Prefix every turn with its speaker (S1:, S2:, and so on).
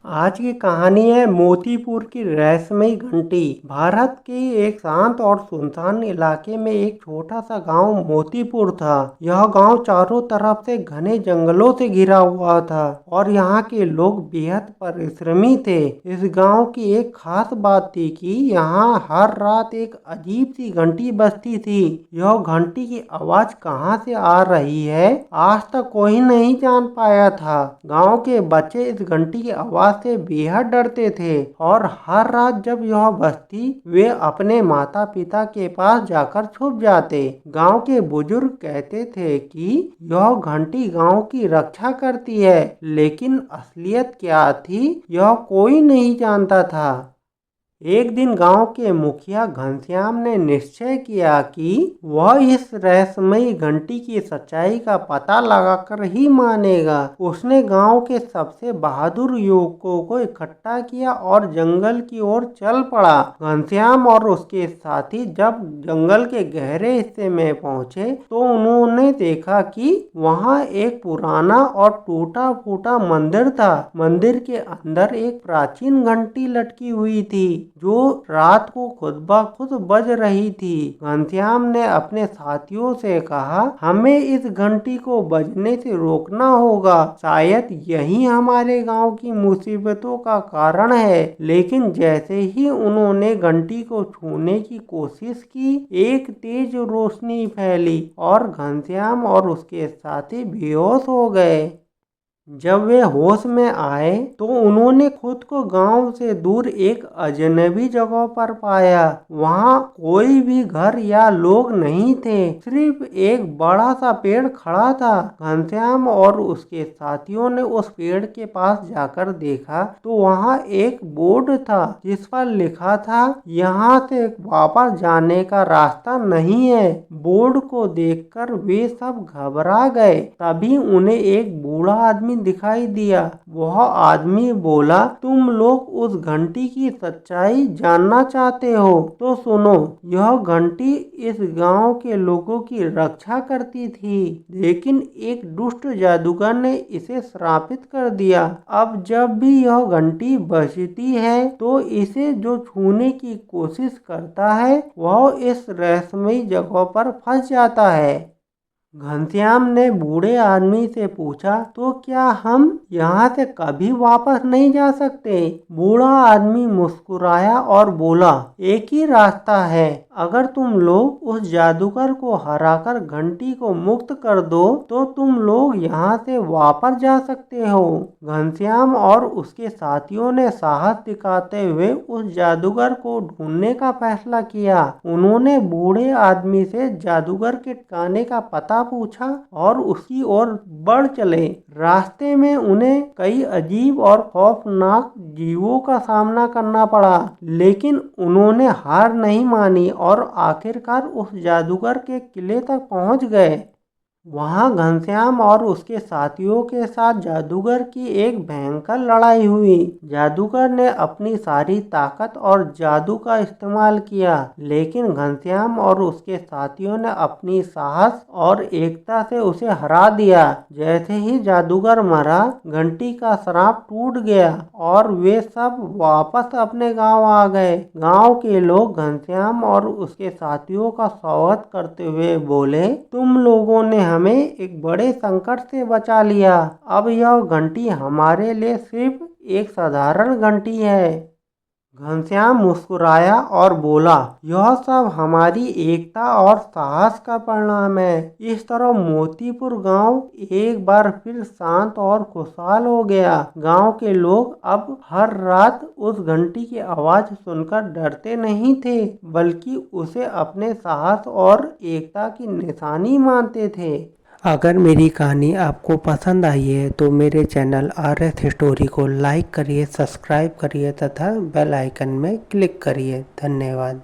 S1: आज की कहानी है मोतीपुर की रहस्यमयी घंटी। भारत के एक शांत और सुनसान इलाके में एक छोटा सा गांव मोतीपुर था। यह गांव चारों तरफ से घने जंगलों से घिरा हुआ था और यहाँ के लोग बेहद परिश्रमी थे। इस गांव की एक खास बात थी कि यहाँ हर रात एक अजीब सी घंटी बजती थी। यह घंटी की आवाज कहाँ से आ रही है, आज तक कोई नहीं जान पाया था। गांव के बच्चे इस घंटी की आवाज से बेहद डरते थे और हर रात जब यह बजती वे अपने माता पिता के पास जाकर छुप जाते। गांव के बुजुर्ग कहते थे कि यह घंटी गांव की रक्षा करती है, लेकिन असलियत क्या थी यह कोई नहीं जानता था। एक दिन गांव के मुखिया घनश्याम ने निश्चय किया कि वह इस रहस्यमयी घंटी की सच्चाई का पता लगाकर ही मानेगा। उसने गांव के सबसे बहादुर युवकों को इकट्ठा किया और जंगल की ओर चल पड़ा। घनश्याम और उसके साथी जब जंगल के गहरे हिस्से में पहुंचे तो उन्होंने देखा कि वहां एक पुराना और टूटा फूटा मंदिर था। मंदिर के अंदर एक प्राचीन घंटी लटकी हुई थी जो रात को खुद ब खुद बज रही थी। घनश्याम ने अपने साथियों से कहा, हमें इस घंटी को बजने से रोकना होगा, शायद यही हमारे गांव की मुसीबतों का कारण है। लेकिन जैसे ही उन्होंने घंटी को छूने की कोशिश की, एक तेज रोशनी फैली और घनश्याम और उसके साथी बेहोश हो गए। जब वे होश में आए तो उन्होंने खुद को गांव से दूर एक अजनबी जगह पर पाया। वहां कोई भी घर या लोग नहीं थे, सिर्फ एक बड़ा सा पेड़ खड़ा था। घनश्याम और उसके साथियों ने उस पेड़ के पास जाकर देखा तो वहां एक बोर्ड था जिस पर लिखा था, यहाँ से वापस जाने का रास्ता नहीं है। बोर्ड को देखकर वे सब घबरा गए। तभी उन्हें एक बूढ़ा आदमी दिखाई दिया। वह आदमी बोला, तुम लोग उस घंटी की सच्चाई जानना चाहते हो तो सुनो। यह घंटी इस गांव के लोगों की रक्षा करती थी, लेकिन एक दुष्ट जादूगर ने इसे श्रापित कर दिया। अब जब भी यह घंटी बजती है तो इसे जो छूने की कोशिश करता है वह इस रहस्यमयी जगह पर फंस जाता है। घनश्याम ने बूढ़े आदमी से पूछा, तो क्या हम यहाँ से कभी वापस नहीं जा सकते? बूढ़ा आदमी मुस्कुराया और बोला, एक ही रास्ता है, अगर तुम लोग उस जादूगर को हराकर घंटी को मुक्त कर दो तो तुम लोग यहाँ से वापस जा सकते हो। घनश्याम और उसके साथियों ने साहस दिखाते हुए उस जादूगर को ढूंढने का फैसला किया। उन्होंने बूढ़े आदमी से जादूगर के ठिकाने का पता पूछा और उसकी ओर बढ़ चले। रास्ते में उन्हें कई अजीब और खौफनाक जीवों का सामना करना पड़ा, लेकिन उन्होंने हार नहीं मानी और आखिरकार उस जादूगर के किले तक पहुंच गए। वहां घनश्याम और उसके साथियों के साथ जादूगर की एक भयंकर लड़ाई हुई। जादूगर ने अपनी सारी ताकत और जादू का इस्तेमाल किया, लेकिन घनश्याम और उसके साथियों ने अपनी साहस और एकता से उसे हरा दिया। जैसे ही जादूगर मरा, घंटी का श्राप टूट गया और वे सब वापस अपने गांव आ गए। गांव के लोग घनश्याम और उसके साथियों का स्वागत करते हुए बोले, तुम लोगों ने हमें एक बड़े संकट से बचा लिया। अब यह घंटी हमारे लिए सिर्फ एक साधारण घंटी है। घनश्याम मुस्कुराया और बोला, यह सब हमारी एकता और साहस का परिणाम है। इस तरह मोतीपुर गांव एक बार फिर शांत और खुशहाल हो गया। गांव के लोग अब हर रात उस घंटी की आवाज सुनकर डरते नहीं थे, बल्कि उसे अपने साहस और एकता की निशानी मानते थे।
S2: अगर मेरी कहानी आपको पसंद आई है तो मेरे चैनल RS स्टोरी को लाइक करिए, सब्सक्राइब करिए तथा बेल आइकन में क्लिक करिए। धन्यवाद।